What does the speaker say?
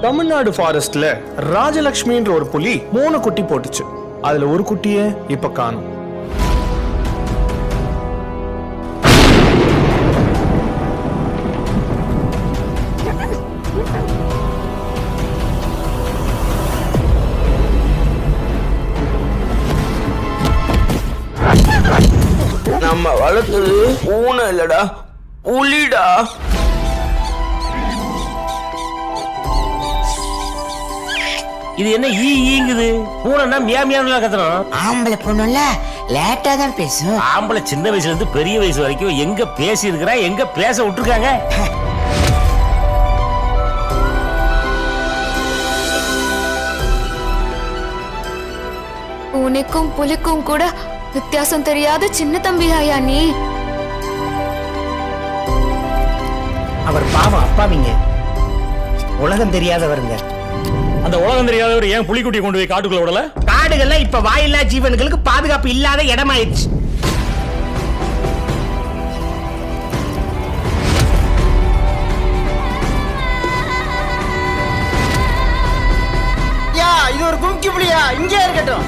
தமிழ்நாடு ஃபாரஸ்ட்ல ராஜலட்சுமின்ற ஒரு புலி 3 குட்டி போட்டுச்சு. அதுல ஒரு குட்டிய இப்ப காணும். நம்ம வளர்த்தது பூனை இல்லடா, புலிடா. இது என்ன ஈங்குது? பூனைன்னா மியாமியான்னு கத்துறோம். ஆம்பளை பொண்ணுல லேட்டா தான் பேசும். ஆம்பளை சின்ன வயசுல இருந்து பெரிய வயசு வரைக்கும் எங்க பேசி இருக்கிறா, எங்க பேச விட்டுருக்காங்க? பூனைக்கும் புலிக்கும் கூட வித்தியாசம் தெரியாத சின்ன தம்பியாயா நீ? அவர் பாவம் அப்பாவிங்க, உலகம் தெரியாதவருங்க. அந்த உலகம் தெரியாதவர் ஏன் புலிக்குட்டியை கொண்டு போய் காட்டுக்குள்ள விடல? காடுகள்ல இப்ப வாயில்லா ஜீவன்களுக்கு பாதுகாப்பு இல்லாத இடமாயிடுச்சு. இது ஒரு கும்கி புலியா, இங்கே இருக்கட்டும்.